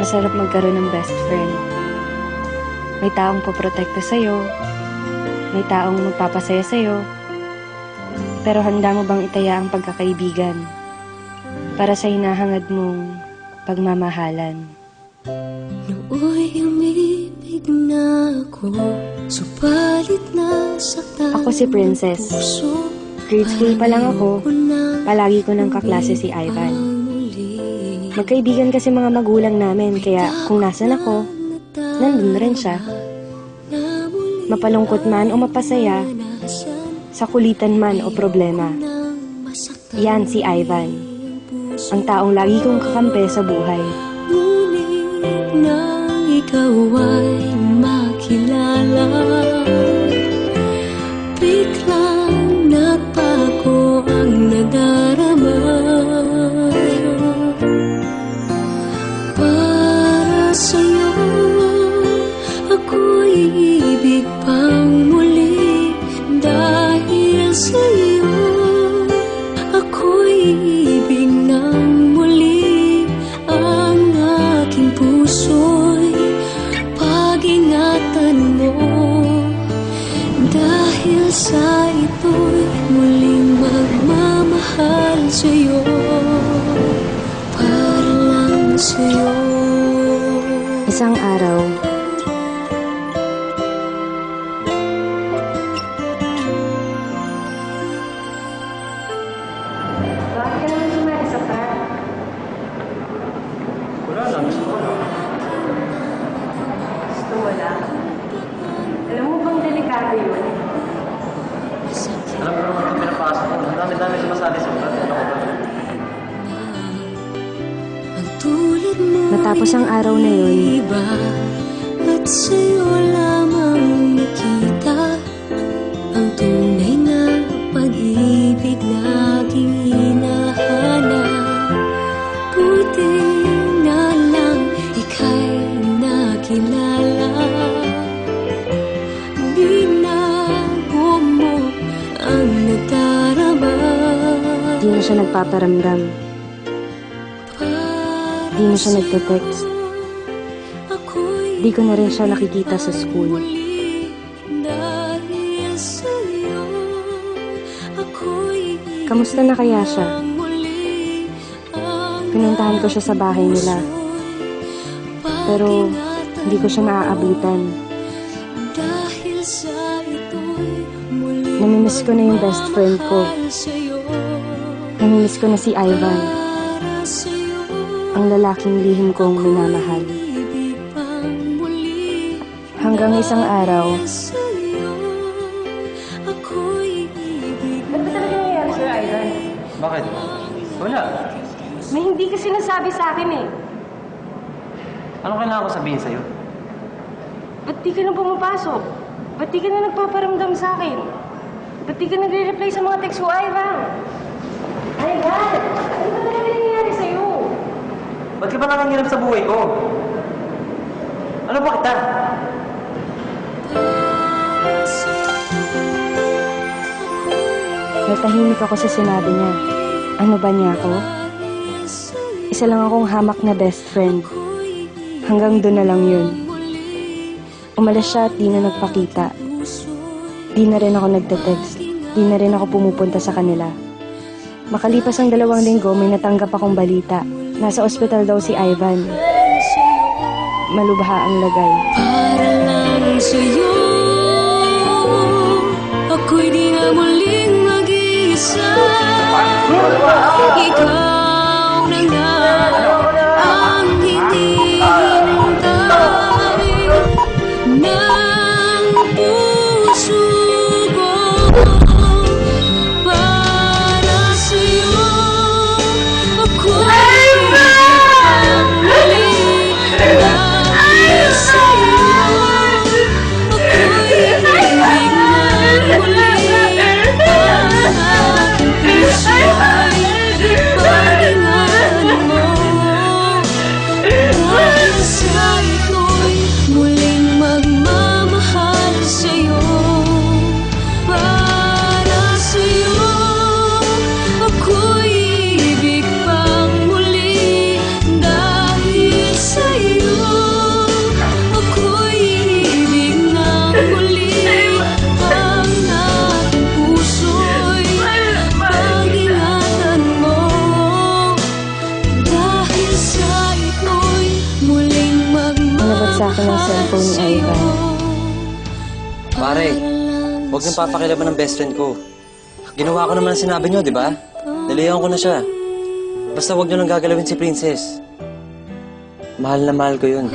Masarap magkaroon ng best friend. May taong poprotekta sa'yo, may taong magpapasaya sa'yo, pero handa mo bang itaya ang pagkakaibigan para sa hinahangad mong pagmamahalan? Nooy umibig na ako, subalit nasaktan Ako si Princess. puso. Grade 3 pa lang ako, palagi ko ng kaklase si Ivan. Magkaibigan kasi mga magulang namin, kaya kung nasan ako, nandun rin siya. Mapalungkot man o mapasaya, sa kulitan man o problema. Yan si Ivan, ang taong lagi kong kakampi sa buhay. Ngunit nang ikaw ay makilala, biglang nagbago ang nadarama. Para sa'yo, ako'y ibig pang muli. Dahil sa'yo, ako'y ibig ng muli. Ang aking puso'y pag-ingatan mo. Dahil sa ito'y muling magmamahal sa'yo, para lang sa'yo. Isang araw, bakit ka naman sumali sa prank? Wala lang, gusto ko lang. Gusto mo lang? Alam mo bang delikado yun? Alam mo naman yung pinapasok ko. Ang dami-dami sumasali sa prank. Ano ko ba? Ang tulad mo Natapos ang araw na yun, iba, at sa'yo lamang nakita ang tunay na pag-ibig laging hinahanap. Buti na lang ika'y nakilala. Binago mo ang nadarama. di na siya nagpaparamdam. Di na siya nagte-text. Di ko na rin siya nakikita sa school. Kamusta na kaya siya? Pinuntahan ko siya sa bahay nila. Pero hindi ko siya naaabutan. Namimiss ko na yung best friend ko. Namimiss ko na si Ivan, ang lalaking lihim kong minamahal. Hanggang isang araw, Ba't ba talaga nangyayari sa'yo, Ivan? Bakit? Wala. May hindi ka sinasabi sa akin eh. Ano kailangan ko sabihin sa'yo? Ba't di ka na pumapasok? Ba't di ka na nagpaparamdam sa akin? Ba't di ka nagre-reply sa mga text ko, Ivan? Ivan! Ano ba talaga nangyayari sa'yo? Ba't ka ba nanganginap sa buhay ko? Ano ba kita? natahimik ako sa sinabi niya. Ano ba niya ako? Isa lang akong hamak na best friend. Hanggang doon na lang yun. Umalis siya at di na nagpakita. Di na rin ako nagte-text. Di na rin ako pumupunta sa kanila. Makalipas ang 2 linggo, may natanggap akong balita. Nasa ospital daw si Ivan. Malubha ang lagay. Para lang sa'yo, ako'y di na muling mag-iisa. Ikaw na nga ang hinihintay ng puso ko. Para sa'yo, ako'y muli. Dahil sa'yo, ako'y ibig na muli. Ang aking puso'y pag-ingatan mo. sa akin ang cellphone ni Ivan. Pare, huwag niyong papakilaban ng best friend ko. Ginawa ko naman ang sinabi niyo, di ba? Nalayan ko na siya. Basta huwag niyo lang gagalawin si Princess. Mahal na mahal ko yun.